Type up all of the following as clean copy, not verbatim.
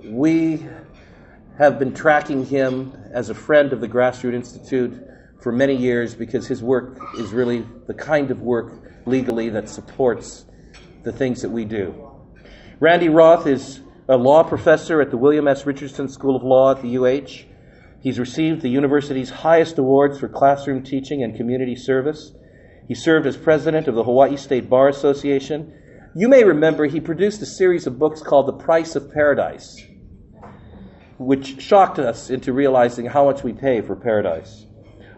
We have been tracking him as a friend of the Grassroots Institute for many years because his work is really the kind of work legally that supports the things that we do. Randy Roth is a law professor at the William S. Richardson School of Law at the UH. He's received the university's highest awards for classroom teaching and community service. He served as president of the Hawaii State Bar Association. You may remember he produced a series of books called The Price of Paradise, which shocked us into realizing how much we pay for paradise.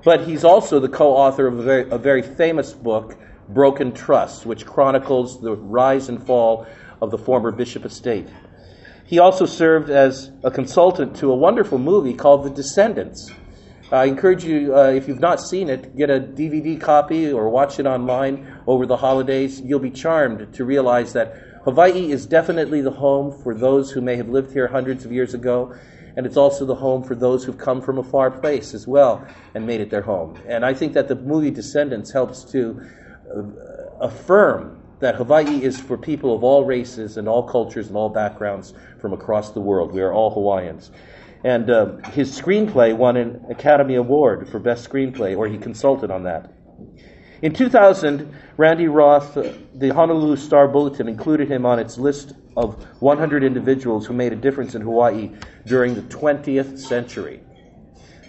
But he's also the co-author of a very famous book, Broken Trust, which chronicles the rise and fall of the former Bishop estate. He also served as a consultant to a wonderful movie called The Descendants. I encourage you, if you've not seen it, get a DVD copy or watch it online over the holidays. You'll be charmed to realize that Hawaii is definitely the home for those who may have lived here hundreds of years ago, and it's also the home for those who've come from a far place as well and made it their home. And I think that the movie Descendants helps to affirm that Hawaii is for people of all races and all cultures and all backgrounds from across the world. We are all Hawaiians. And his screenplay won an Academy Award for Best Screenplay, or he consulted on that. In 2000, Randy Roth, the Honolulu Star-Bulletin, included him on its list of 100 individuals who made a difference in Hawaii during the 20th century.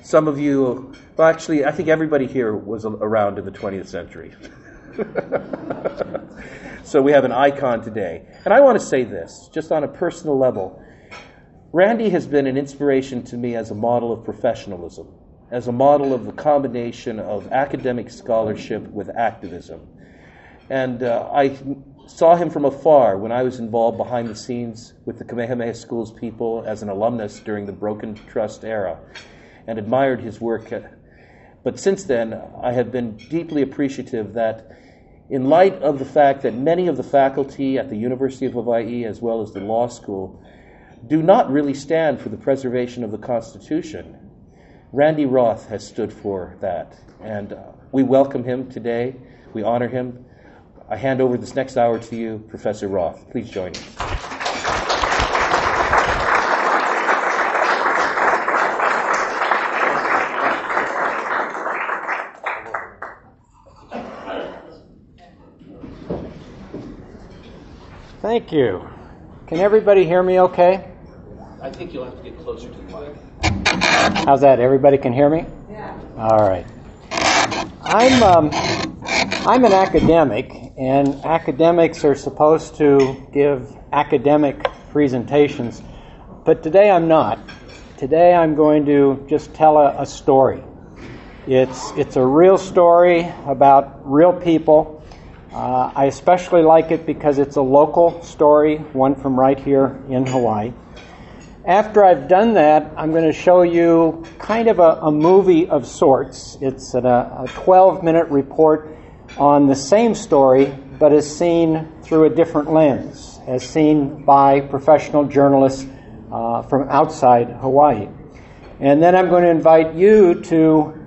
Some of you, well, actually, I think everybody here was around in the 20th century. So we have an icon today. And I want to say this, just on a personal level. Randy has been an inspiration to me as a model of professionalism, as a model of the combination of academic scholarship with activism. And I saw him from afar when I was involved behind the scenes with the Kamehameha School's people as an alumnus during the Broken Trust era, and admired his work. But since then, I have been deeply appreciative that in light of the fact that many of the faculty at the University of Hawaii, as well as the law school, do not really stand for the preservation of the Constitution, Randy Roth has stood for that. And we welcome him today. We honor him. I hand over this next hour to you, Professor Roth. Please join me. Thank you. Can everybody hear me okay? I think you'll have to get closer to the mic. How's that? Everybody can hear me? Yeah. All right. I'm an academic, and academics are supposed to give academic presentations, but today I'm not. Today I'm going to just tell a story. It's a real story about real people. I especially like it because it's a local story, one from right here in Hawaii. After I've done that, I'm going to show you kind of a movie of sorts. It's a 12-minute report on the same story, but as seen through a different lens, as seen by professional journalists from outside Hawaii. And then I'm going to invite you to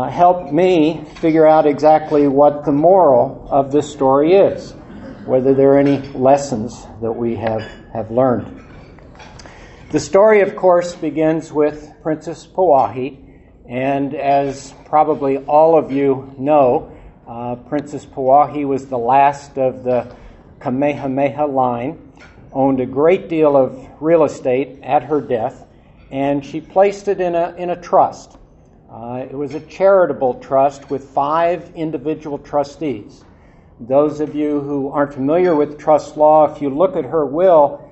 help me figure out exactly what the moral of this story is, whether there are any lessons that we have learned. The story, of course, begins with Princess Pauahi, and as probably all of you know, Princess Pauahi was the last of the Kamehameha line, owned a great deal of real estate at her death, and she placed it in a trust. It was a charitable trust with 5 individual trustees. Those of you who aren't familiar with trust law, if you look at her will,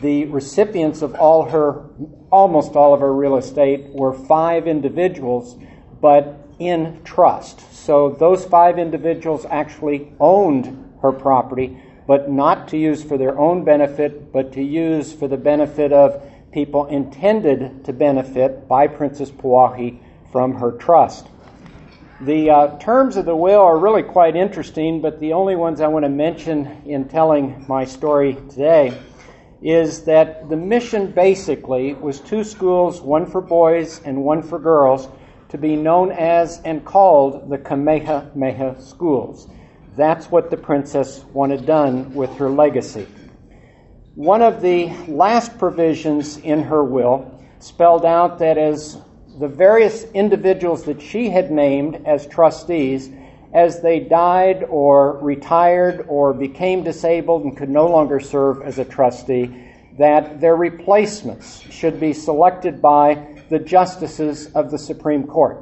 the recipients of almost all of her real estate were 5 individuals, but in trust. So those 5 individuals actually owned her property, but not to use for their own benefit, but to use for the benefit of people intended to benefit by Princess Pauahi from her trust. The terms of the will are really quite interesting, but the only ones I want to mention in telling my story today is that the mission basically was 2 schools, one for boys and one for girls, to be known as and called the Kamehameha schools. That's what the princess wanted done with her legacy. One of the last provisions in her will spelled out that as the various individuals that she had named as trustees, as they died or retired or became disabled and could no longer serve as a trustee, that their replacements should be selected by the justices of the Supreme Court.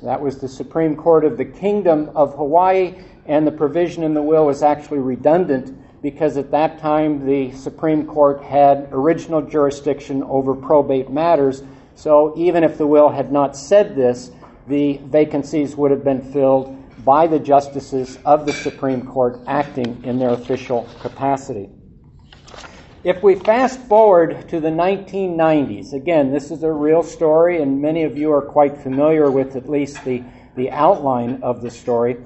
That was the Supreme Court of the Kingdom of Hawaii, and the provision in the will was actually redundant because at that time the Supreme Court had original jurisdiction over probate matters. So even if the will had not said this, the vacancies would have been filled by the justices of the Supreme Court acting in their official capacity. If we fast forward to the 1990s, again, this is a real story, and many of you are quite familiar with at least the outline of the story.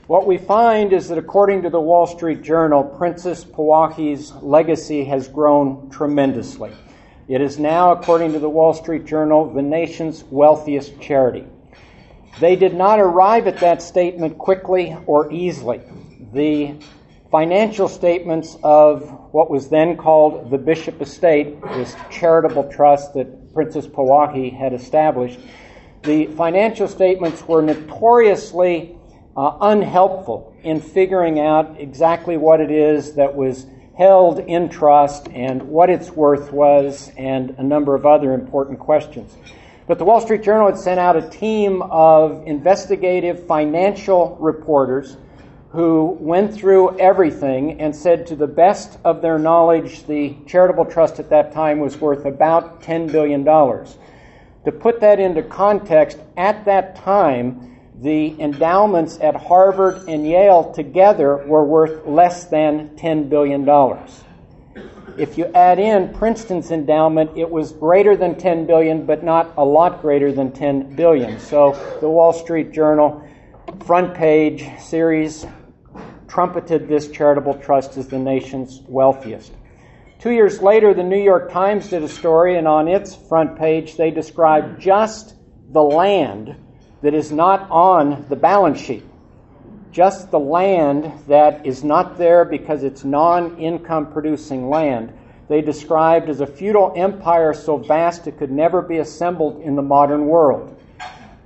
What we find is that according to the Wall Street Journal, Princess Pauahi's legacy has grown tremendously. It is now, according to the Wall Street Journal, the nation's wealthiest charity. They did not arrive at that statement quickly or easily. The financial statements of what was then called the Bishop Estate, this charitable trust that Princess Pauahi had established, the financial statements were notoriously unhelpful in figuring out exactly what it is that was held in trust and what its worth was and a number of other important questions. But the Wall Street Journal had sent out a team of investigative financial reporters who went through everything and said to the best of their knowledge the charitable trust at that time was worth about $10 billion. To put that into context, at that time, the endowments at Harvard and Yale together were worth less than $10 billion. If you add in Princeton's endowment, it was greater than $10 billion, but not a lot greater than $10 billion. So the Wall Street Journal front page series trumpeted this charitable trust as the nation's wealthiest. 2 years later, the New York Times did a story, and on its front page, they described just the land that is not on the balance sheet. Just the land that is not there because it's non-income producing land. They described as a feudal empire so vast it could never be assembled in the modern world.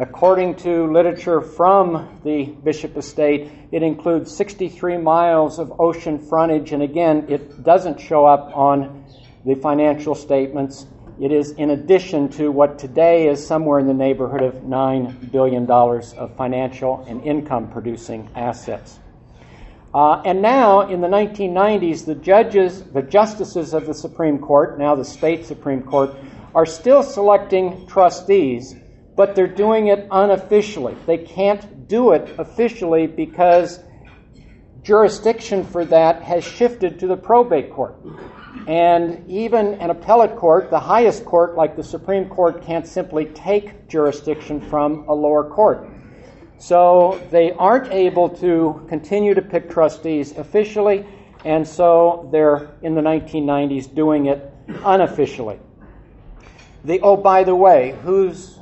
According to literature from the Bishop Estate, it includes 63 miles of ocean frontage, and again, it doesn't show up on the financial statements. It is in addition to what today is somewhere in the neighborhood of $9 billion of financial and income-producing assets. And now, in the 1990s, the justices of the Supreme Court, now the state Supreme Court, are still selecting trustees, but they're doing it unofficially. They can't do it officially because jurisdiction for that has shifted to the probate court. And even an appellate court, the highest court, like the Supreme Court, can't simply take jurisdiction from a lower court. So they aren't able to continue to pick trustees officially, and so they're, in the 1990s, doing it unofficially. Oh, by the way, who's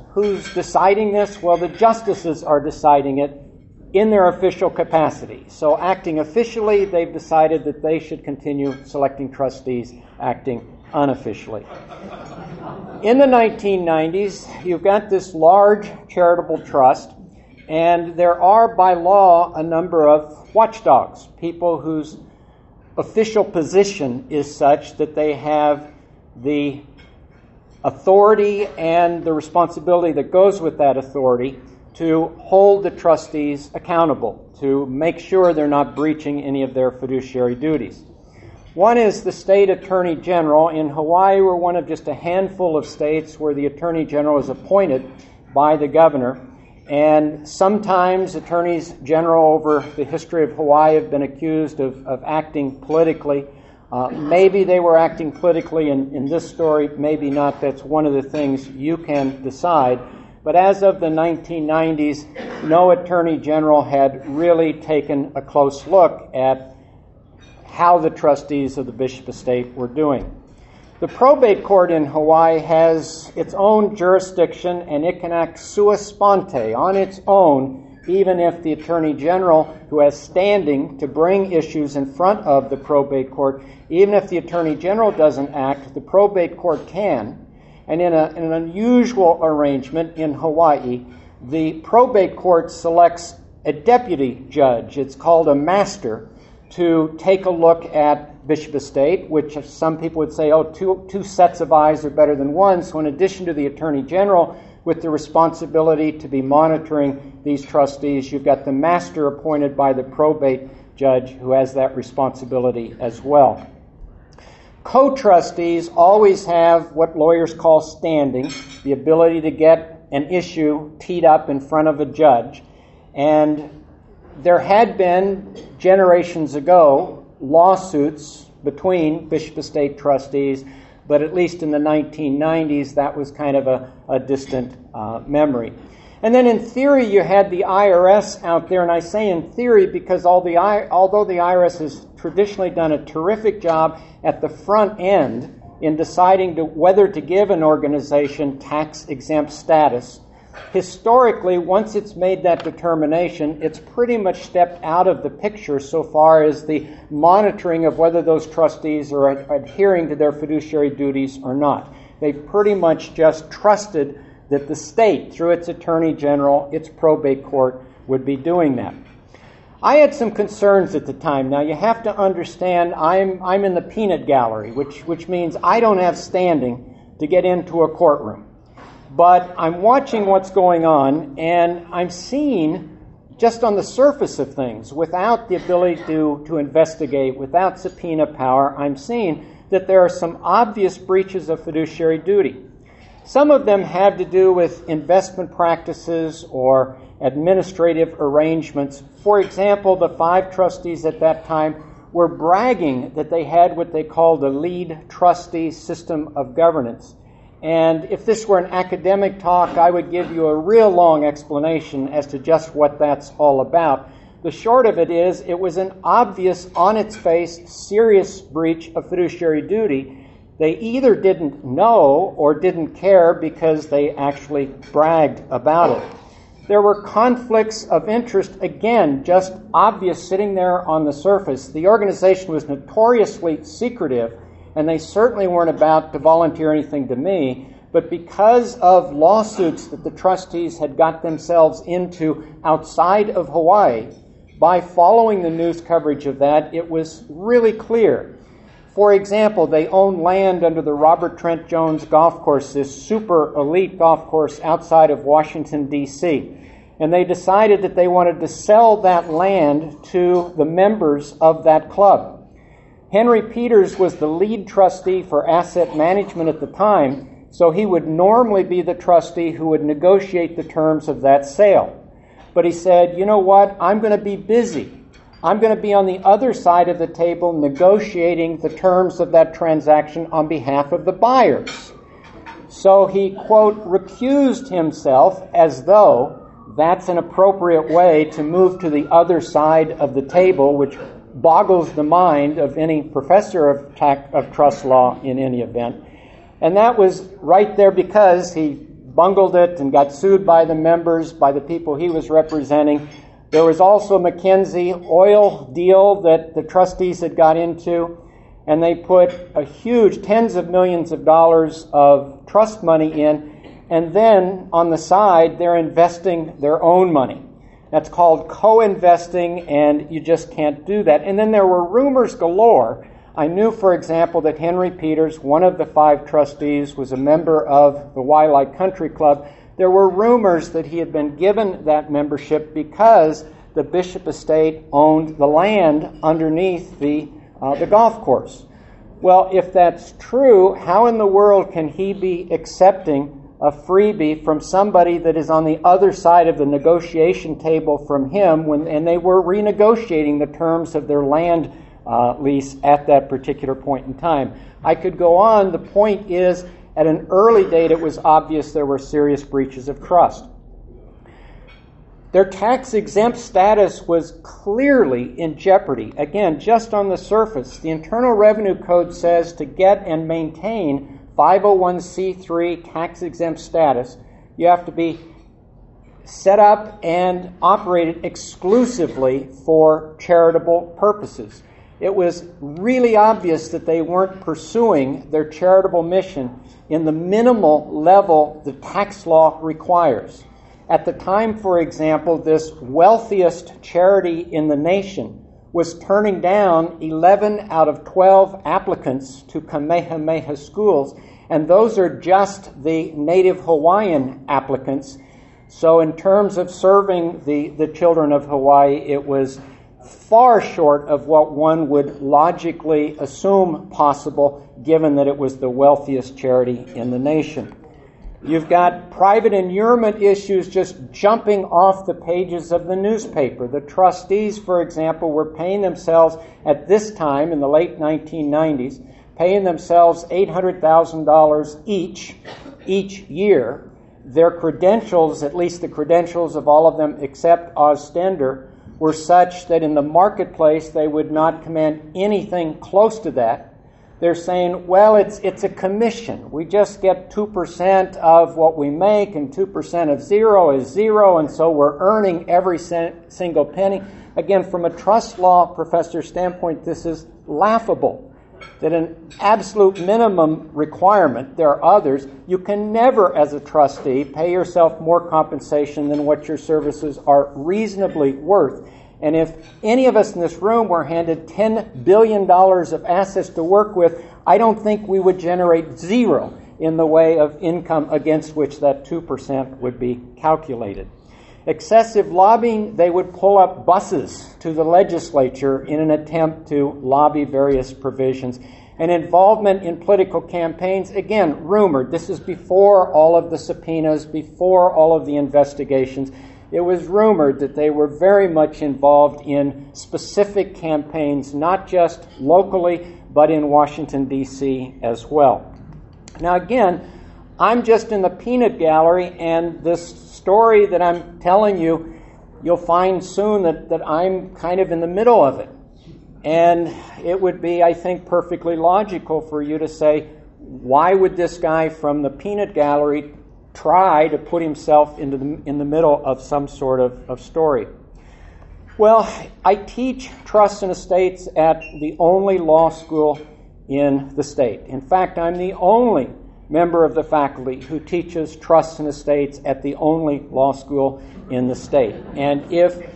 deciding this? Well, the justices are deciding it in their official capacity. So acting officially, they've decided that they should continue selecting trustees acting unofficially. In the 1990s, you've got this large charitable trust, and there are, by law, a number of watchdogs, people whose official position is such that they have the authority and the responsibility that goes with that authority to hold the trustees accountable, to make sure they're not breaching any of their fiduciary duties. One is the state attorney general. In Hawaii, we're one of just a handful of states where the attorney general is appointed by the governor. And sometimes attorneys general over the history of Hawaii have been accused of acting politically. Maybe they were acting politically in this story, maybe not. That's one of the things you can decide. But as of the 1990s, no attorney general had really taken a close look at how the trustees of the Bishop Estate were doing. The probate court in Hawaii has its own jurisdiction, and it can act sua sponte, on its own, even if the Attorney General, who has standing to bring issues in front of the probate court, even if the Attorney General doesn't act, the probate court can. And in an unusual arrangement in Hawaii, the probate court selects a deputy judge. It's called a master, to take a look at Bishop Estate, which some people would say, two sets of eyes are better than one. So in addition to the Attorney General with the responsibility to be monitoring these trustees, you've got the master appointed by the probate judge who has that responsibility as well. Co-trustees always have what lawyers call standing, the ability to get an issue teed up in front of a judge. And there had been, generations ago, lawsuits between Bishop Estate trustees, but at least in the 1990s, that was kind of a distant memory. And then in theory, you had the IRS out there, and I say in theory because although the IRS has traditionally done a terrific job at the front end in deciding whether to give an organization tax-exempt status, historically, once it's made that determination, it's pretty much stepped out of the picture so far as the monitoring of whether those trustees are adhering to their fiduciary duties or not. They pretty much just trusted that the state, through its Attorney General, its probate court, would be doing that. I had some concerns at the time. Now, you have to understand, I'm in the peanut gallery, which means I don't have standing to get into a courtroom. But I'm watching what's going on, and I'm seeing, just on the surface of things, without the ability to investigate, without subpoena power, I'm seeing that there are some obvious breaches of fiduciary duty. Some of them have to do with investment practices or administrative arrangements. For example, the 5 trustees at that time were bragging that they had what they called a lead trustee system of governance. And if this were an academic talk, I would give you a real long explanation as to just what that's all about. The short of it is, it was an obvious, on its face, serious breach of fiduciary duty. They either didn't know or didn't care because they actually bragged about it. There were conflicts of interest, again, just obvious sitting there on the surface. The organization was notoriously secretive, and they certainly weren't about to volunteer anything to me, but because of lawsuits that the trustees had got themselves into outside of Hawaii, by following the news coverage of that, it was really clear. For example, they own land under the Robert Trent Jones golf course, this super elite golf course outside of Washington, D.C., and they decided that they wanted to sell that land to the members of that club. Henry Peters was the lead trustee for asset management at the time, so he would normally be the trustee who would negotiate the terms of that sale. But he said, you know what, I'm going to be busy. I'm going to be on the other side of the table negotiating the terms of that transaction on behalf of the buyers. So he, quote, recused himself as though that's an appropriate way to move to the other side of the table, which boggles the mind of any professor of trust law in any event. And that was right there because he bungled it and got sued by the members, by the people he was representing. There was also a McKinsey oil deal that the trustees had got into, and they put a huge tens of millions of dollars of trust money in, and then on the side they're investing their own money. That's called co-investing, and you just can't do that. And then there were rumors galore. I knew, for example, that Henry Peters, one of the 5 trustees, was a member of the Waialae Country Club. There were rumors that he had been given that membership because the Bishop Estate owned the land underneath the golf course. Well, if that's true, how in the world can he be accepting a freebie from somebody that is on the other side of the negotiation table from him and they were renegotiating the terms of their land lease at that particular point in time? I could go on. The point is, at an early date, it was obvious there were serious breaches of trust. Their tax-exempt status was clearly in jeopardy. Again, just on the surface, the Internal Revenue Code says to get and maintain 501c3 tax-exempt status, you have to be set up and operated exclusively for charitable purposes. It was really obvious that they weren't pursuing their charitable mission in the minimal level the tax law requires. At the time, for example, this wealthiest charity in the nation was turning down 11 out of 12 applicants to Kamehameha schools, and those are just the native Hawaiian applicants. So in terms of serving the children of Hawaii, it was far short of what one would logically assume possible, given that it was the wealthiest charity in the nation. You've got private inurement issues just jumping off the pages of the newspaper. The trustees, for example, were paying themselves at this time, in the late 1990s, paying themselves $800,000 each year. Their credentials, at least the credentials of all of them except Ostender, were such that in the marketplace they would not command anything close to that. They're saying, well, it's a commission. We just get 2% of what we make, and 2% of zero is zero, and so we're earning every single penny. Again, from a trust law professor's standpoint, this is laughable. That an absolute minimum requirement, there are others, you can never, as a trustee, pay yourself more compensation than what your services are reasonably worth. And if any of us in this room were handed $10 billion of assets to work with, I don't think we would generate zero in the way of income against which that 2% would be calculated. Excessive lobbying, they would pull up buses to the legislature in an attempt to lobby various provisions. And involvement in political campaigns, again, rumored. This is before all of the subpoenas, before all of the investigations. It was rumored that they were very much involved in specific campaigns, not just locally, but in Washington, D.C. as well. Now, again, I'm just in the peanut gallery, and this story that I'm telling you, you'll find soon that I'm kind of in the middle of it. And it would be, I think, perfectly logical for you to say, why would this guy from the peanut gallery try to put himself in the middle of some sort of story? Well, I teach trusts and estates at the only law school in the state. In fact, I'm the only member of the faculty who teaches trusts and estates at the only law school in the state. And if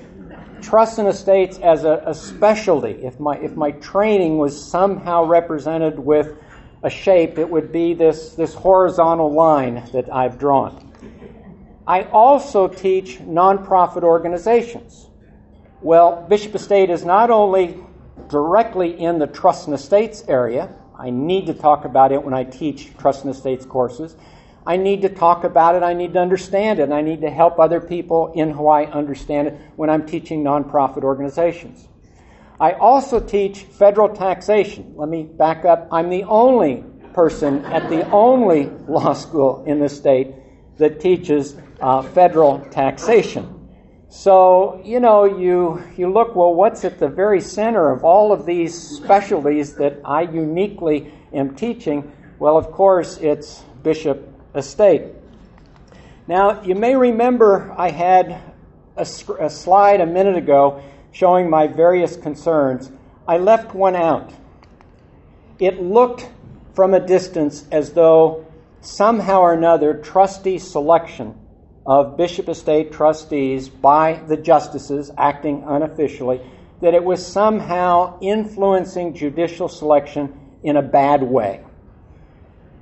trusts and estates as a specialty, if my training was somehow represented with a shape, it would be this horizontal line that I've drawn. I also teach nonprofit organizations. Well, Bishop Estate is not only directly in the trust and estates area. I need to talk about it when I teach trust and estates courses. I need to talk about it, I need to understand it, and I need to help other people in Hawaii understand it when I'm teaching nonprofit organizations. I also teach federal taxation. Let me back up. I'm the only person at the only law school in the state that teaches federal taxation. So, you look, well, what's at the very center of all of these specialties that I uniquely am teaching? Well, of course, it's Bishop Estate. Now, you may remember I had a slide a minute ago showing my various concerns. I left one out. It looked from a distance as though somehow or another trustee selection of Bishop Estate trustees by the justices acting unofficially, that it was somehow influencing judicial selection in a bad way.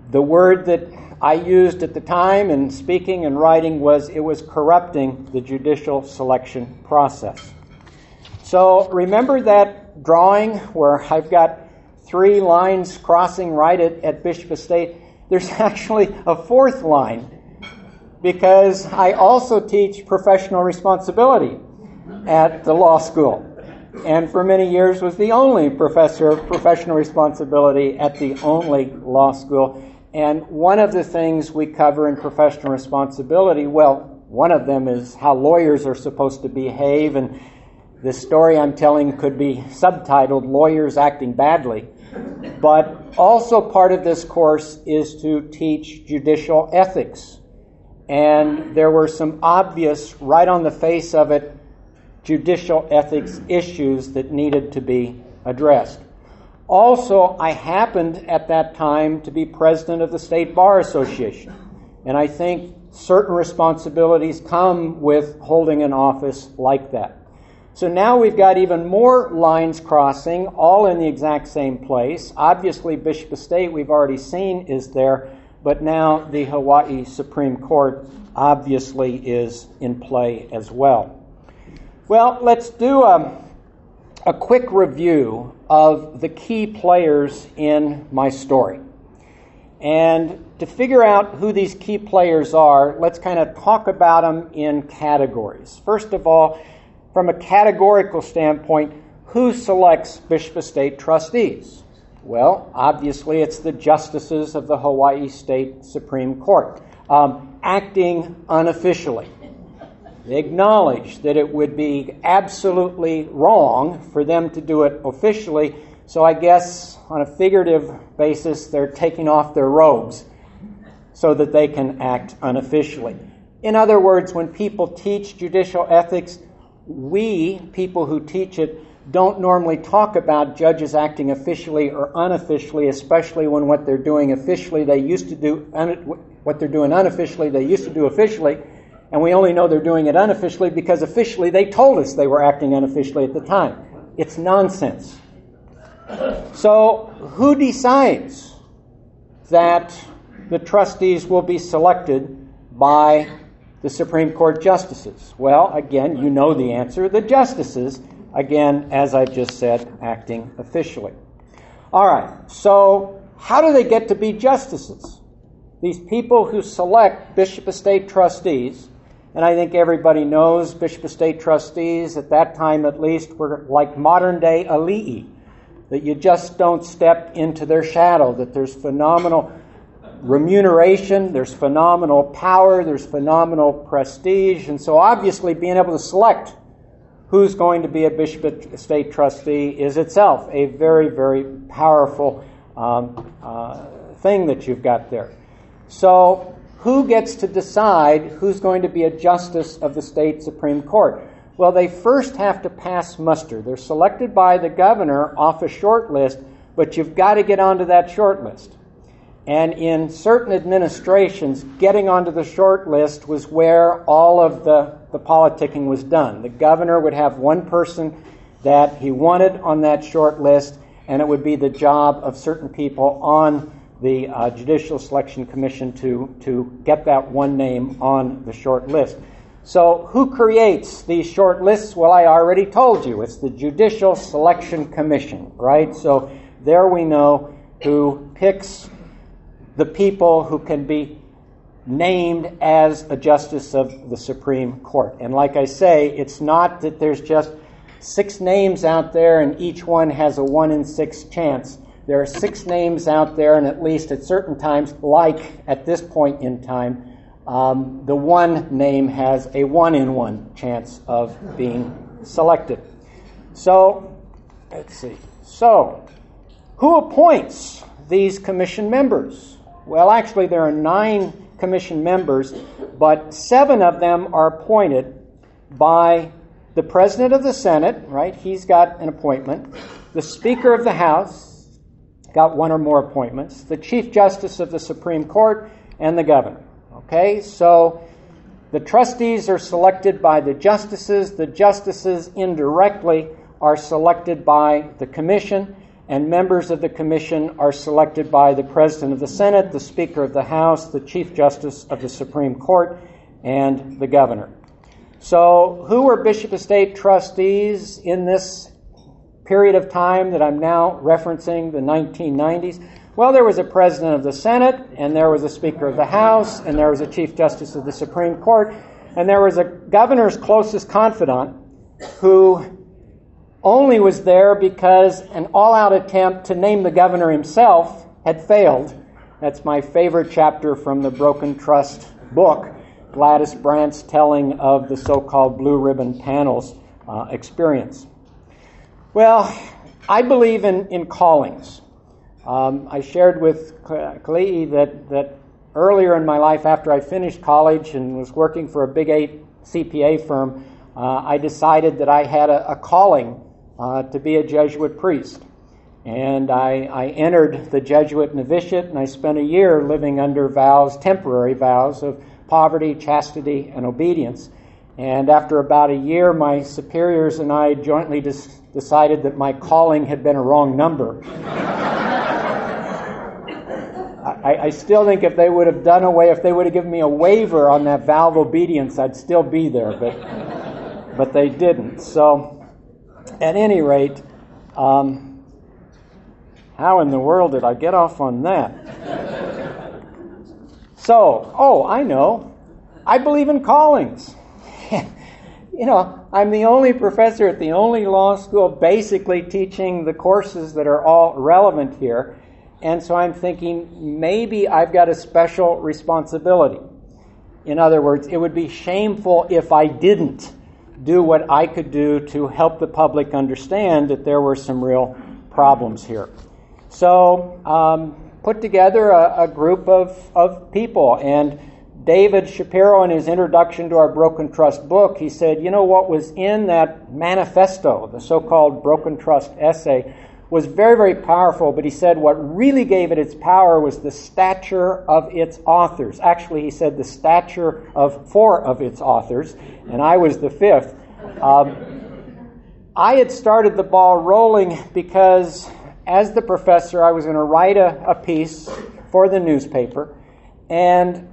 The word that I used at the time in speaking and writing was it was corrupting the judicial selection process. So remember that drawing where I've got 3 lines crossing right at Bishop Estate? There's actually a 4th line, because I also teach professional responsibility at the law school, and for many years was the only professor of professional responsibility at the only law school. And one of the things we cover in professional responsibility, well, one of them is how lawyers are supposed to behave, and the story I'm telling could be subtitled Lawyers Acting Badly. But also part of this course is to teach judicial ethics. and there were some obvious, right on the face of it, judicial ethics issues that needed to be addressed. Also, I happened at that time to be president of the State Bar Association, and I think certain responsibilities come with holding an office like that. So now we've got even more lines crossing, all in the exact same place. Obviously, Bishop Estate, we've already seen, is there, but now the Hawaii Supreme Court obviously is in play as well. Well, let's do a quick review of the key players in my story. And to figure out who these key players are, let's kind of talk about them in categories. First of all, from a categorical standpoint, who selects Bishop Estate trustees? Well, obviously it's the justices of the Hawaii State Supreme Court, acting unofficially. They acknowledge that it would be absolutely wrong for them to do it officially, so I guess on a figurative basis they're taking off their robes so that they can act unofficially. In other words, when people teach judicial ethics, we, people who teach it, don't normally talk about judges acting officially or unofficially, especially when what they're doing officially they used to do, what they're doing unofficially they used to do officially, and we only know they're doing it unofficially because officially they told us they were acting unofficially at the time. It's nonsense. So who decides that the trustees will be selected by the Supreme Court justices? Well, again, you know the answer. The justices, again, as I just said, acting officially. All right, so how do they get to be justices? These people who select Bishop Estate trustees, and I think everybody knows Bishop Estate trustees, at that time at least, were like modern-day ali'i, that you just don't step into their shadow, that there's phenomenal remuneration, there's phenomenal power, there's phenomenal prestige, and so obviously being able to select who's going to be a Bishop Estate trustee is itself a very, very powerful thing that you've got there. So who gets to decide who's going to be a justice of the state Supreme Court? Well, they first have to pass muster. They're selected by the governor off a short list, but you've got to get onto that short list. And in certain administrations, getting onto the short list was where all of the politicking was done. The governor would have one person that he wanted on that short list, and it would be the job of certain people on the Judicial Selection Commission to get that one name on the short list. So who creates these short lists? Well, I already told you. It's the Judicial Selection Commission, right? So there we know who picks the people who can be named as a justice of the Supreme Court. And like I say, it's not that there's just 6 names out there and each one has a 1 in 6 chance. There are 6 names out there, and at least at certain times, like at this point in time, the one name has a 1 in 1 chance of being selected. So, let's see. So, who appoints these commission members? Well, actually, there are 9 commission members, but 7 of them are appointed by the President of the Senate, right? He's got an appointment. The Speaker of the House got 1 or more appointments. The Chief Justice of the Supreme Court and the Governor. Okay, so the trustees are selected by the justices. The justices indirectly are selected by the commission, and members of the commission are selected by the President of the Senate, the Speaker of the House, the Chief Justice of the Supreme Court, and the Governor. So who were Bishop Estate trustees in this period of time that I'm now referencing, the 1990s? Well, there was a President of the Senate, and there was a Speaker of the House, and there was a Chief Justice of the Supreme Court, and there was a governor's closest confidant who only was there because an all-out attempt to name the governor himself had failed. That's my favorite chapter from the Broken Trust book, Gladys Brandt's telling of the so-called Blue Ribbon Panel's experience. Well, I believe in callings. I shared with Kali'i that earlier in my life, after I finished college and was working for a Big 8 CPA firm, I decided that I had a calling to be a Jesuit priest. And I entered the Jesuit novitiate, and I spent a year living under vows, temporary vows of poverty, chastity, and obedience. And after about a year, my superiors and I jointly decided that my calling had been a wrong number. I still think if they would have given me a waiver on that vow of obedience, I'd still be there, but they didn't. So, at any rate, how in the world did I get off on that? So, I know. I believe in callings. I'm the only professor at the only law school basically teaching the courses that are all relevant here. And so I'm thinking maybe I've got a special responsibility. In other words, it would be shameful if I didn't do what I could do to help the public understand that there were some real problems here. So put together a group of people, and David Shapiro, in his introduction to our Broken Trust book, he said, what was in that manifesto, the so-called Broken Trust essay, was very, very powerful, but he said what really gave it its power was the stature of its authors. Actually, he said the stature of 4 of its authors, and I was the 5th. I had started the ball rolling because, as the professor, I was going to write a piece for the newspaper, and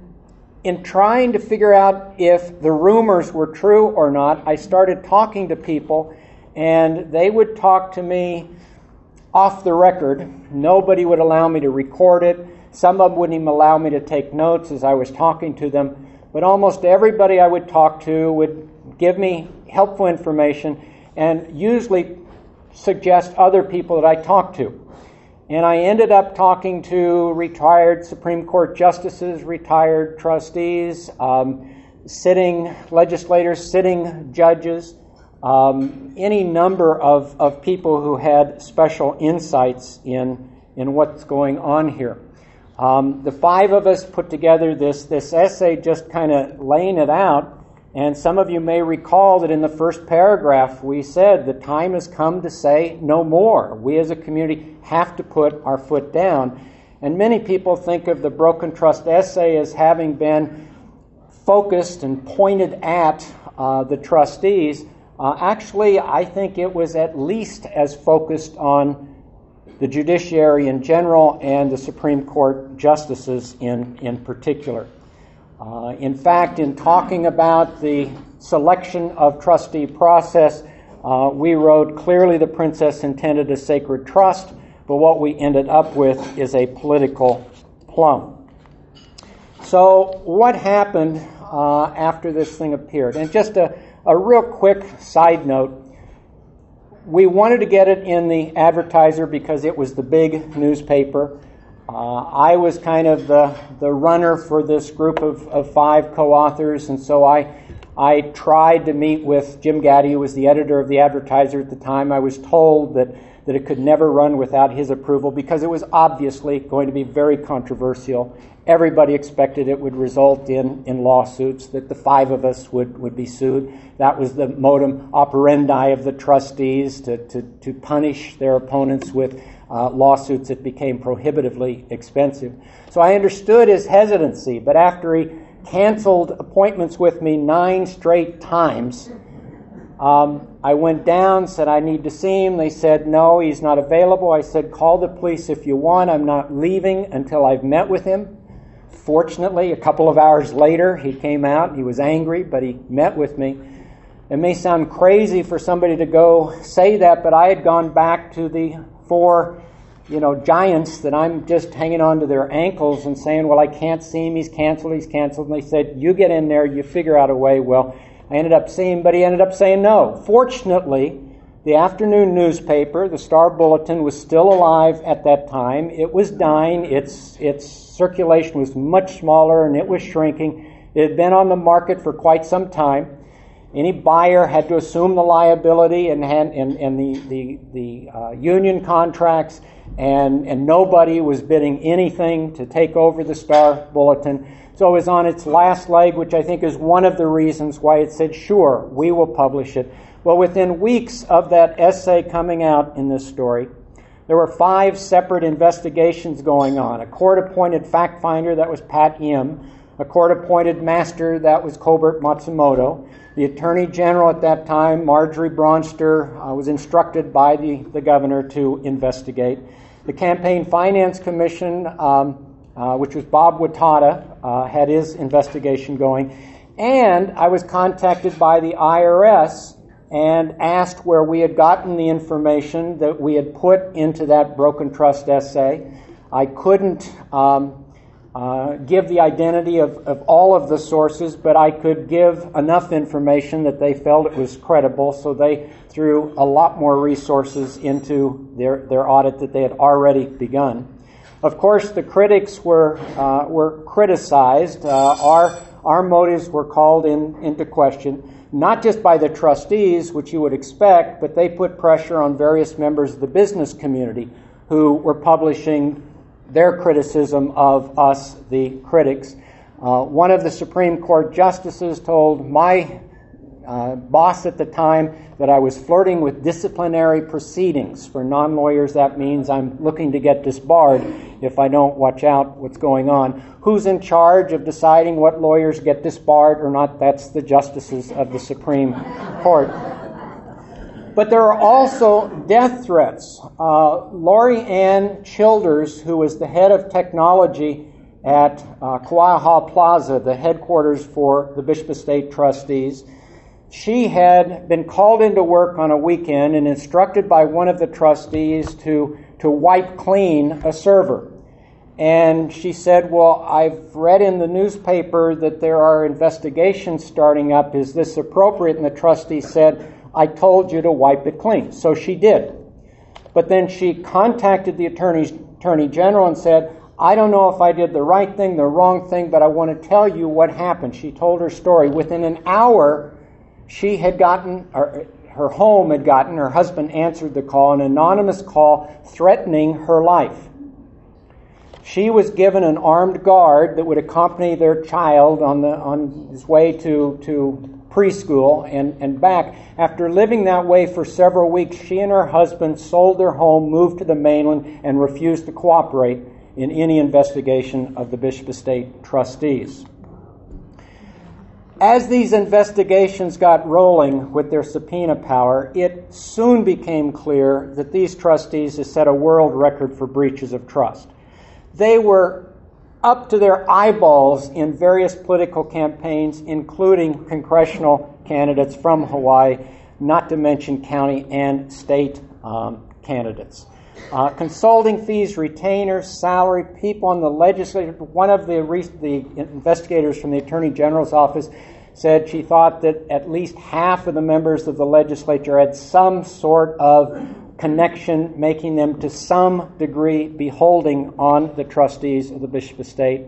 in trying to figure out if the rumors were true or not, I started talking to people, and they would talk to me off the record. Nobody would allow me to record it. Some of them wouldn't even allow me to take notes as I was talking to them. But almost everybody I would talk to would give me helpful information and usually suggest other people that I talked to. And I ended up talking to retired Supreme Court justices, retired trustees, sitting legislators, sitting judges, any number of people who had special insights in what's going on here. The 5 of us put together this essay, just kind of laying it out, and some of you may recall that in the first paragraph we said the time has come to say no more. We as a community have to put our foot down. And many people think of the Broken Trust essay as having been focused and pointed at the trustees. Actually, I think it was at least as focused on the judiciary in general and the Supreme Court justices in particular. In fact, in talking about the selection of trustee process, we wrote, clearly the princess intended a sacred trust, but what we ended up with is a political plum. So what happened after this thing appeared? And just a real quick side note, we wanted to get it in the Advertiser because it was the big newspaper. I was kind of the runner for this group of 5 co-authors, and so I tried to meet with Jim Gaddy, who was the editor of the Advertiser at the time. I was told that it could never run without his approval because it was obviously going to be very controversial. Everybody expected it would result in lawsuits, that the 5 of us would be sued. That was the modus operandi of the trustees, to punish their opponents with lawsuits that became prohibitively expensive. So I understood his hesitancy, but after he canceled appointments with me 9 straight times, I went down, said I need to see him. They said, no, he's not available. I said, call the police if you want. I'm not leaving until I've met with him. Fortunately, a couple of hours later, he came out. He was angry, but he met with me. It may sound crazy for somebody to go say that, but I had gone back to the 4 giants that I'm just hanging on to their ankles and saying, well, I can't see him, he's canceled. And they said, you get in there, you figure out a way. Well, I ended up seeing him, but he ended up saying no. Fortunately, the afternoon newspaper, the Star Bulletin, was still alive at that time. It was dying. Its circulation was much smaller, and it was shrinking. It had been on the market for quite some time. Any buyer had to assume the liability and the union contracts, and nobody was bidding anything to take over the Star Bulletin. So it was on its last leg, which I think is one of the reasons why it said, sure, we will publish it. Well, within weeks of that essay coming out in this story, there were 5 separate investigations going on. A court-appointed fact finder, that was Pat Yim. A court-appointed master, that was Colbert Matsumoto. The Attorney General at that time, Marjorie Braunster, was instructed by the governor to investigate. The Campaign Finance Commission, which was Bob Watada, had his investigation going. And I was contacted by the IRS and asked where we had gotten the information that we had put into that broken trust essay. I couldn't give the identity of all of the sources, but I could give enough information that they felt it was credible, so they threw a lot more resources into their audit that they had already begun. Of course, the critics were criticized. Our motives were called into question, not just by the trustees, which you would expect, but they put pressure on various members of the business community who were publishing their criticism of us, the critics. One of the Supreme Court justices told my boss at the time that I was flirting with disciplinary proceedings. For non-lawyers, that means I'm looking to get disbarred if I don't watch out what's going on. Who's in charge of deciding what lawyers get disbarred or not? That's the justices of the Supreme Court. But there are also death threats. Lori Ann Childers, who was the head of technology at Kawaiha'a Plaza, the headquarters for the Bishop Estate trustees, she had been called into work on a weekend and instructed by one of the trustees to wipe clean a server. And she said, well, I've read in the newspaper that there are investigations starting up. Is this appropriate? And the trustee said, I told you to wipe it clean. So she did. But then she contacted the Attorney General and said, I don't know if I did the right thing, the wrong thing, but I want to tell you what happened. She told her story. Within an hour, she had gotten, or her home had gotten, her husband answered the call, an anonymous call threatening her life. She was given an armed guard that would accompany their child on his way to preschool and back. After living that way for several weeks, she and her husband sold their home, moved to the mainland, and refused to cooperate in any investigation of the Bishop Estate trustees. As these investigations got rolling with their subpoena power, it soon became clear that these trustees had set a world record for breaches of trust. They were up to their eyeballs in various political campaigns, including congressional candidates from Hawaii, not to mention county and state candidates. Consulting fees, retainers, salary, people on the legislature. One of the investigators from the Attorney General's office said she thought that at least half of the members of the legislature had some sort of connection, making them to some degree beholding on the trustees of the Bishop Estate.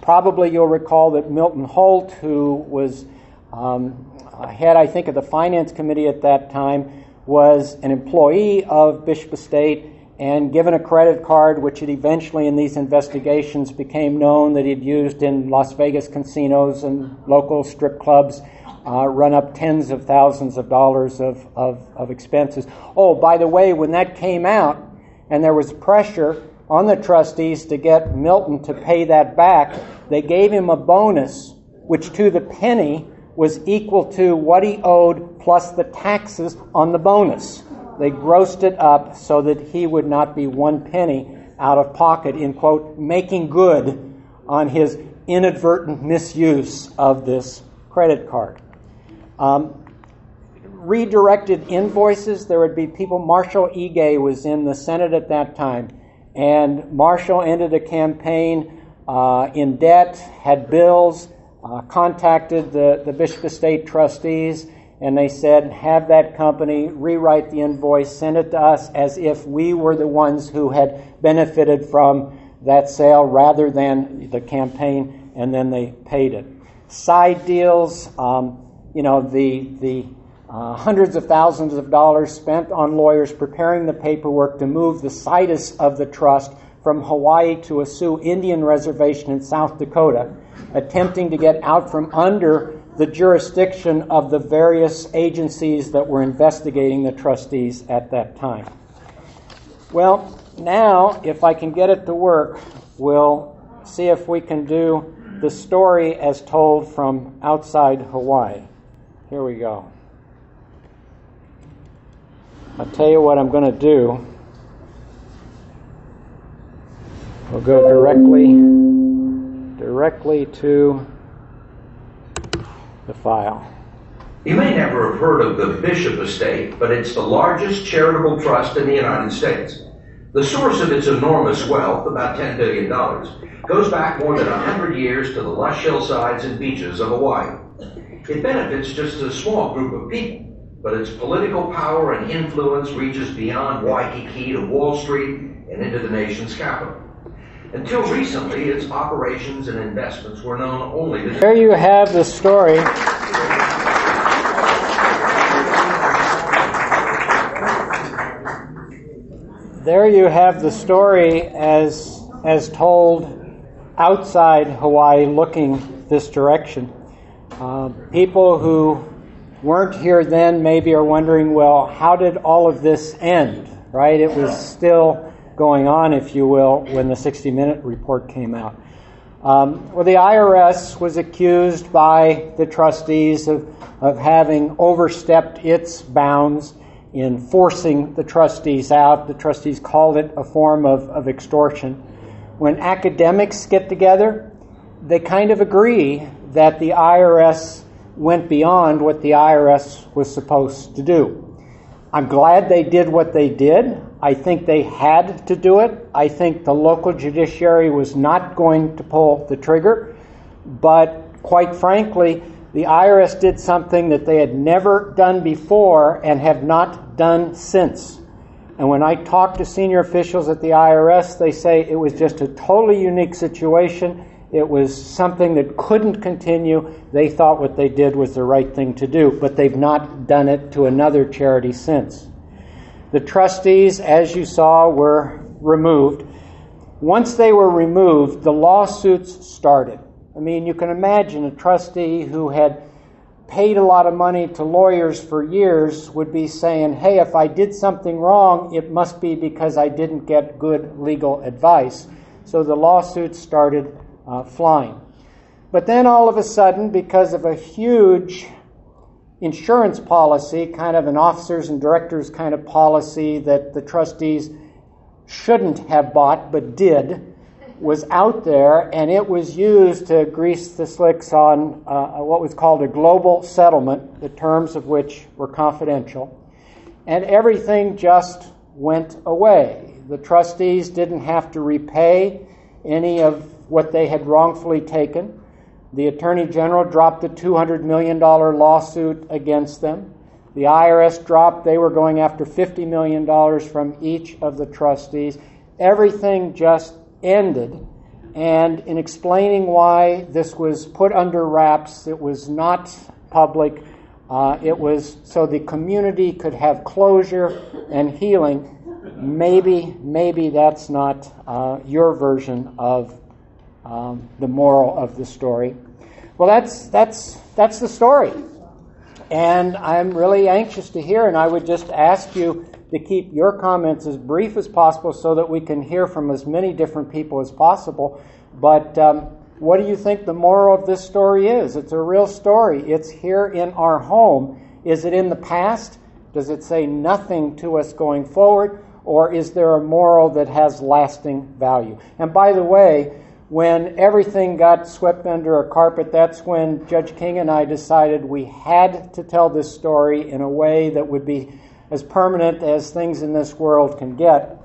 Probably you'll recall that Milton Holt, who was head, I think, of the Finance Committee at that time, was an employee of Bishop Estate and given a credit card, which it eventually in these investigations became known that he'd used in Las Vegas casinos and local strip clubs, run up tens of thousands of dollars of expenses. Oh, by the way, when that came out and there was pressure on the trustees to get Milton to pay that back, they gave him a bonus, which to the penny was equal to what he owed plus the taxes on the bonus. They grossed it up so that he would not be one penny out of pocket in, quote, making good on his inadvertent misuse of this credit card. Redirected invoices, there would be people. Marshall Ige was in the Senate at that time, and Marshall ended a campaign in debt, had bills, contacted the Bishop Estate trustees, and they said, have that company rewrite the invoice, send it to us as if we were the ones who had benefited from that sale rather than the campaign, and then they paid it. Side deals, the hundreds of thousands of dollars spent on lawyers preparing the paperwork to move the situs of the trust from Hawaii to a Sioux Indian reservation in South Dakota, attempting to get out from under the jurisdiction of the various agencies that were investigating the trustees at that time. Well, now, if I can get it to work, we'll see if we can do the story as told from outside Hawaii. Here we go. I'll tell you what I'm going to do. We'll go directly to the file. You may never have heard of the Bishop Estate, but it's the largest charitable trust in the United States. The source of its enormous wealth, about $10 billion, goes back more than 100 years to the lush hillsides and beaches of Hawaii. It benefits just a small group of people, but its political power and influence reaches beyond Waikiki to Wall Street and into the nation's capital. Until recently, its operations and investments were known only to... There you have the story. There you have the story as told outside Hawaii, looking this direction. People who weren't here then maybe are wondering, well, how did all of this end, right? It was still going on, if you will, when the 60-Minute report came out. Well, the IRS was accused by the trustees of having overstepped its bounds in forcing the trustees out. The trustees called it a form of extortion. When academics get together, they kind of agree that the IRS went beyond what the IRS was supposed to do. I'm glad they did what they did. I think they had to do it. I think the local judiciary was not going to pull the trigger. But quite frankly, the IRS did something that they had never done before and have not done since. And when I talk to senior officials at the IRS, they say it was just a totally unique situation. It was something that couldn't continue. They thought what they did was the right thing to do, but they've not done it to another charity since. The trustees, as you saw, were removed. Once they were removed, the lawsuits started. I mean, you can imagine a trustee who had paid a lot of money to lawyers for years would be saying, hey, if I did something wrong, it must be because I didn't get good legal advice. So the lawsuits started flying. But then all of a sudden, because of a huge insurance policy, kind of an officers and directors kind of policy that the trustees shouldn't have bought but did, was out there, and it was used to grease the slicks on what was called a global settlement, the terms of which were confidential. And everything just went away. The trustees didn't have to repay any of what they had wrongfully taken. The Attorney General dropped a $200 million lawsuit against them. The IRS dropped, they were going after $50 million from each of the trustees. Everything just ended. And in explaining why this was put under wraps, it was not public. It was so the community could have closure and healing. Maybe that's not your version of the moral of the story. Well, that's the story. And I'm really anxious to hear, and I would just ask you to keep your comments as brief as possible so that we can hear from as many different people as possible. But what do you think the moral of this story is? It's a real story. It's here in our home. Is it in the past? Does it say nothing to us going forward? Or is there a moral that has lasting value? And by the way, when everything got swept under a carpet, that's when Judge King and I decided we had to tell this story in a way that would be as permanent as things in this world can get.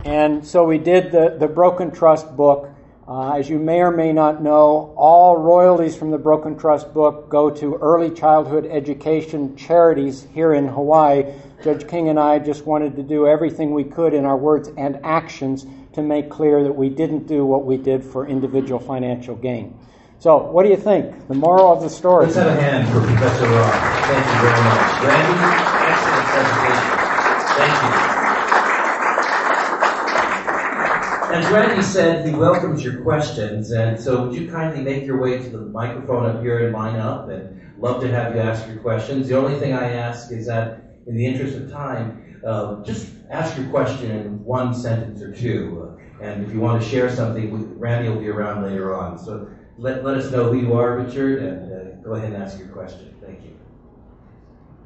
And so we did the Broken Trust book. As you may or may not know, all royalties from the Broken Trust book go to early childhood education charities here in Hawaii. Judge King and I just wanted to do everything we could in our words and actions to make clear that we didn't do what we did for individual financial gain. So, what do you think? The moral of the story? Let's have a hand for Professor Roth. Thank you very much. Randy, excellent presentation. Thank you. As Randy said, he welcomes your questions, and so would you kindly make your way to the microphone up here and line up, and love to have you ask your questions. The only thing I ask is that, in the interest of time, just ask your question in one sentence or two, and if you want to share something, Randy will be around later on. So let us know who you are, Richard, and go ahead and ask your question. Thank you.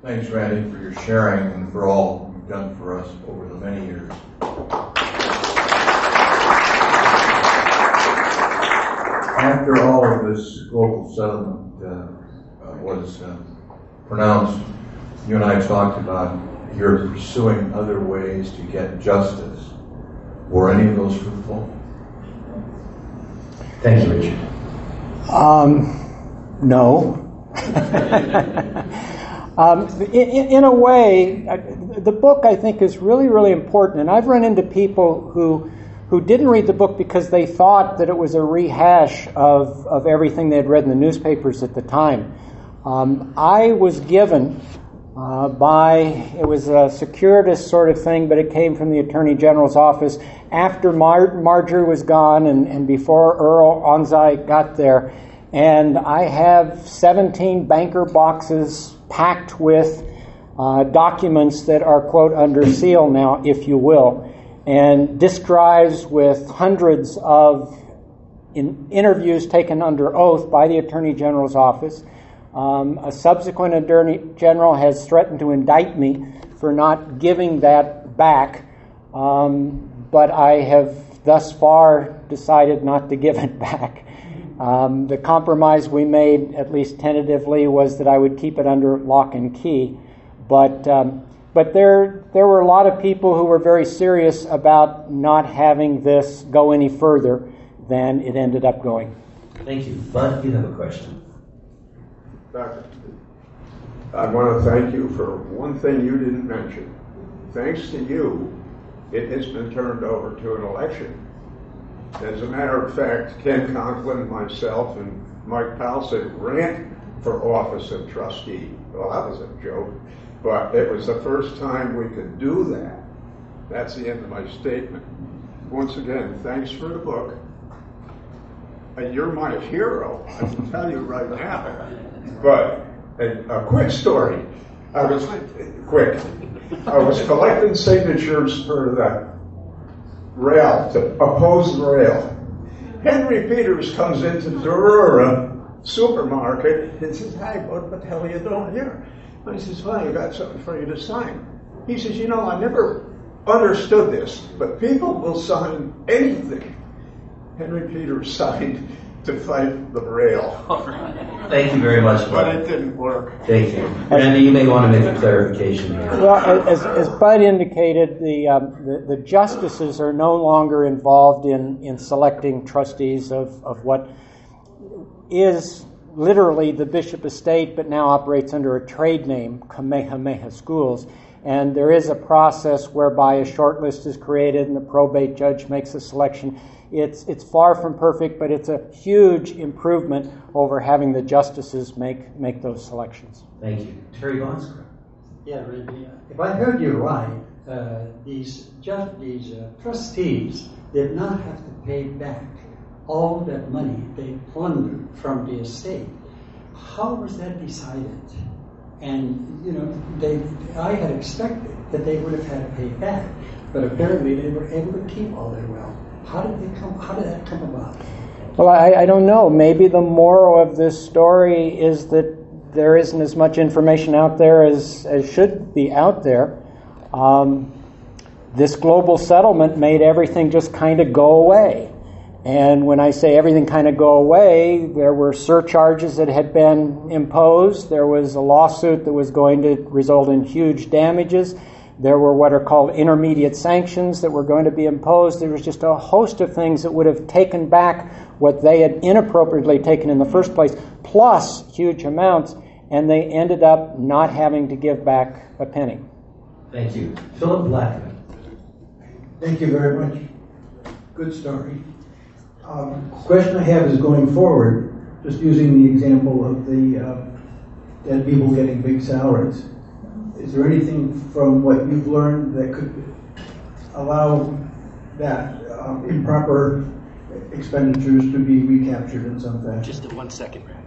Thanks, Randy, for your sharing and for all you've done for us over the many years. After all of this global settlement was pronounced, you and I talked about you're pursuing other ways to get justice. Were any of those fruitful? Thank you, Richard. No. In a way, the book, I think, is really, really important. And I've run into people who didn't read the book because they thought that it was a rehash of everything they had read in the newspapers at the time. I was given it was a circuitous sort of thing, but it came from the Attorney General's office after Marjorie was gone and before Earl Onzai got there. And I have 17 banker boxes packed with documents that are, quote, under seal now, if you will, and disk drives with hundreds of interviews taken under oath by the Attorney General's office. A subsequent Attorney General has threatened to indict me for not giving that back, but I have thus far decided not to give it back. The compromise we made, at least tentatively, was that I would keep it under lock and key. But there were a lot of people who were very serious about not having this go any further than it ended up going. Thank you. Bud, you have a question. Doctor, I want to thank you for one thing you didn't mention. Thanks to you, it has been turned over to an election. As a matter of fact, Ken Conklin, myself, and Mike Palcic ran for office of trustee. Well, that was a joke, but it was the first time we could do that. That's the end of my statement. Once again, thanks for the book. And you're my hero, I can tell you right now. But a quick story. I was collecting signatures for the rail, to oppose the rail. Henry Peters comes into Dorura supermarket and says, "Hi, what the hell are you doing here?" I says, "Well, I got something for you to sign." He says, "You know, I never understood this, but people will sign anything." Henry Peters signed to fight the rail. Thank you very much, Bud. But it didn't work. Thank you. Randy, you may want to make a clarification here. Well, as Bud indicated, the justices are no longer involved in selecting trustees of what is literally the Bishop Estate, but now operates under a trade name, Kamehameha Schools. And there is a process whereby a short list is created and the probate judge makes a selection. It's far from perfect, but it's a huge improvement over having the justices make those selections. Thank you. Terry Bonskra. Yeah, Randy, if I heard you right, these trustees did not have to pay back all that money they plundered from the estate. How was that decided? And, you know, I had expected that they would have had to pay back, but apparently they were able to keep all their wealth. How did that come about? Well, I don't know. Maybe the moral of this story is that there isn't as much information out there as should be out there. This global settlement made everything just kind of go away. And when I say everything kind of go away, there were surcharges that had been imposed. There was a lawsuit that was going to result in huge damages. There were what are called intermediate sanctions that were going to be imposed. There was just a host of things that would have taken back what they had inappropriately taken in the first place, plus huge amounts, and they ended up not having to give back a penny. Thank you. Philip Blackman. Thank you very much. Good story. Question I have is going forward, just using the example of the dead people getting big salaries. Is there anything from what you've learned that could allow that improper expenditures to be recaptured in some fashion? Just 1 second, Randy.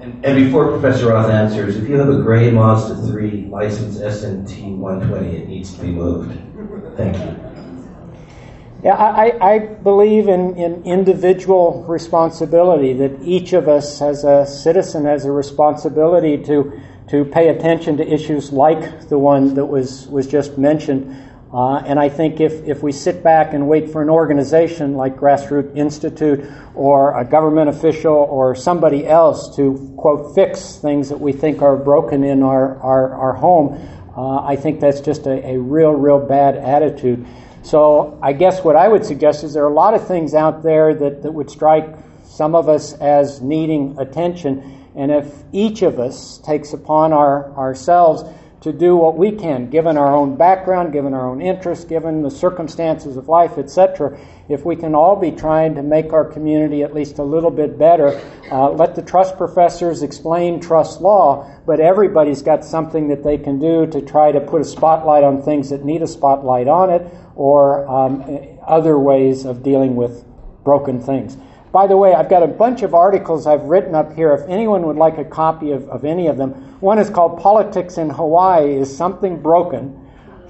And before Professor Roth answers, if you have a gray Mazda 3 license SNT 120, it needs to be moved. Thank you. Yeah, I believe in individual responsibility, that each of us as a citizen has a responsibility to pay attention to issues like the one that was just mentioned. And I think if we sit back and wait for an organization like Grassroots Institute or a government official or somebody else to, quote, fix things that we think are broken in our home, I think that's just a real bad attitude. So I guess what I would suggest is there are a lot of things out there that would strike some of us as needing attention. And if each of us takes upon ourselves to do what we can, given our own background, given our own interests, given the circumstances of life, etc., if we can all be trying to make our community at least a little bit better, let the trust professors explain trust law, but everybody's got something that they can do to try to put a spotlight on things that need a spotlight on it, or other ways of dealing with broken things. By the way, I've got a bunch of articles I've written up here. If anyone would like a copy of any of them, one is called Politics in Hawaii Is Something Broken?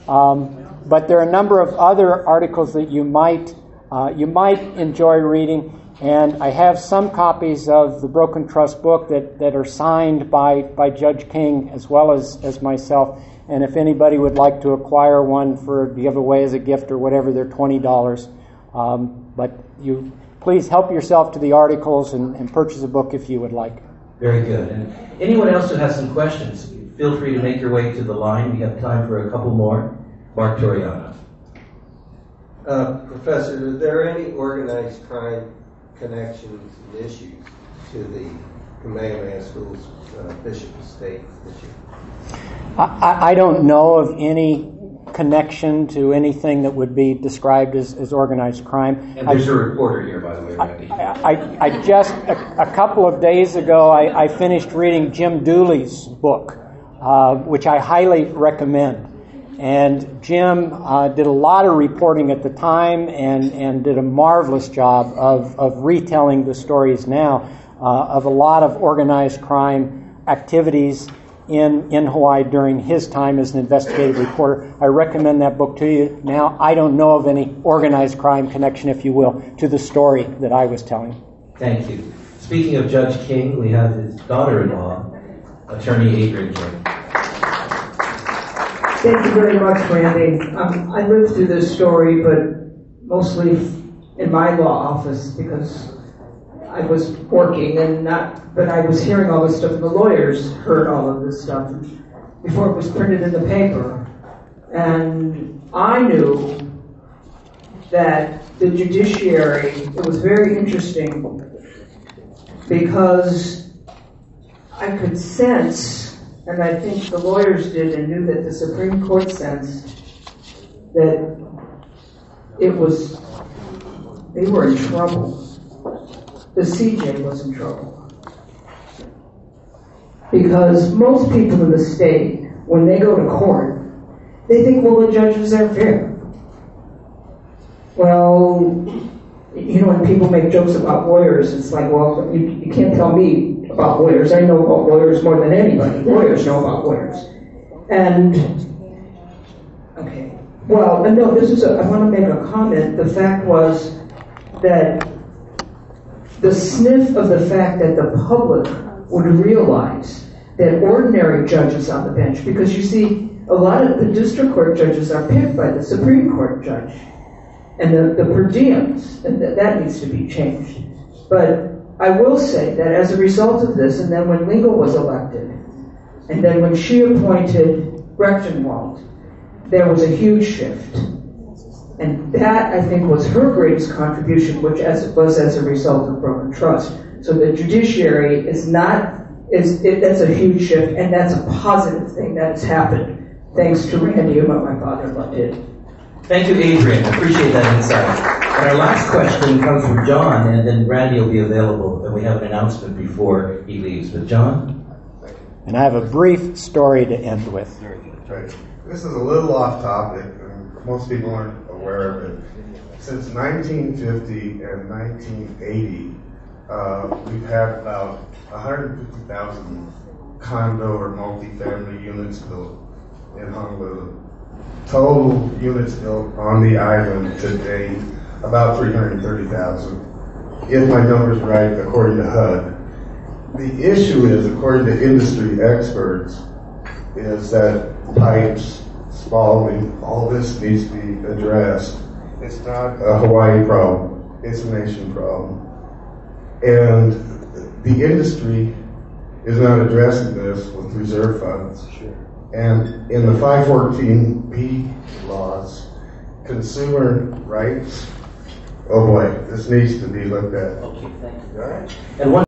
But there are a number of other articles that you might enjoy reading. And I have some copies of the Broken Trust book that are signed by Judge King as well as myself. And if anybody would like to acquire one for giveaway as a gift or whatever, they're $20. But you please help yourself to the articles and purchase a book if you would like. Very good. And anyone else who has some questions, feel free to make your way to the line. We have time for a couple more. Mark Toriano. Professor, are there any organized crime connections and issues to the Kamehameha School's Bishop Estate issue? I don't know of any connection to anything that would be described as organized crime. And there's a reporter here, by the way, Randy. I just, a couple of days ago, I finished reading Jim Dooley's book, which I highly recommend. And Jim did a lot of reporting at the time and did a marvelous job of retelling the stories now of a lot of organized crime activities in Hawaii during his time as an investigative reporter. I recommend that book to you. Now, I don't know of any organized crime connection, if you will, to the story that I was telling. Thank you. Speaking of Judge King, we have his daughter-in-law, Attorney Adrian King. Thank you very much, Randy. I lived through this story, but mostly in my law office because I was working but I was hearing all this stuff, and the lawyers heard all of this stuff before it was printed in the paper. And I knew that the judiciary, it was very interesting because I could sense, and I think the lawyers did and knew that the Supreme Court sensed that they were in trouble. The CJ was in trouble. Because most people in the state, when they go to court, they think, well, the judges are fair. Well, you know, when people make jokes about lawyers, it's like, well, you can't tell me about lawyers. I know about lawyers more than anybody. Lawyers know about lawyers. And, okay. Well, no, I want to make a comment. The fact was that the sniff of the fact that the public would realize that ordinary judges on the bench, because you see, a lot of the district court judges are picked by the Supreme Court judge, and the per diems, and that needs to be changed. But I will say that as a result of this, and then when Lingle was elected, and then when she appointed Rechtenwald, there was a huge shift. And that, I think, was her greatest contribution, which was as a result of broken trust. So the judiciary that's a huge shift, and that's a positive thing that has happened, thanks to Randy and what my father-in-law did. Thank you, Adrian. I appreciate that insight. And our last question comes from John, and then Randy will be available, and we have an announcement before he leaves. But John? And I have a brief story to end with. Right. This is a little off topic, and most people aren't aware of it. Since 1950 and 1980, we've had about 150,000 condo or multifamily units built in Honolulu. Total units built on the island to date, about 330,000. If my number's right, according to HUD. The issue is, according to industry experts, is that pipes, spalling, all this needs to be addressed. It's not a Hawaii problem, it's a nation problem. And the industry is not addressing this with reserve funds. And in the 514B laws, consumer rights, oh boy, this needs to be looked at. Okay, thank you. All right. And one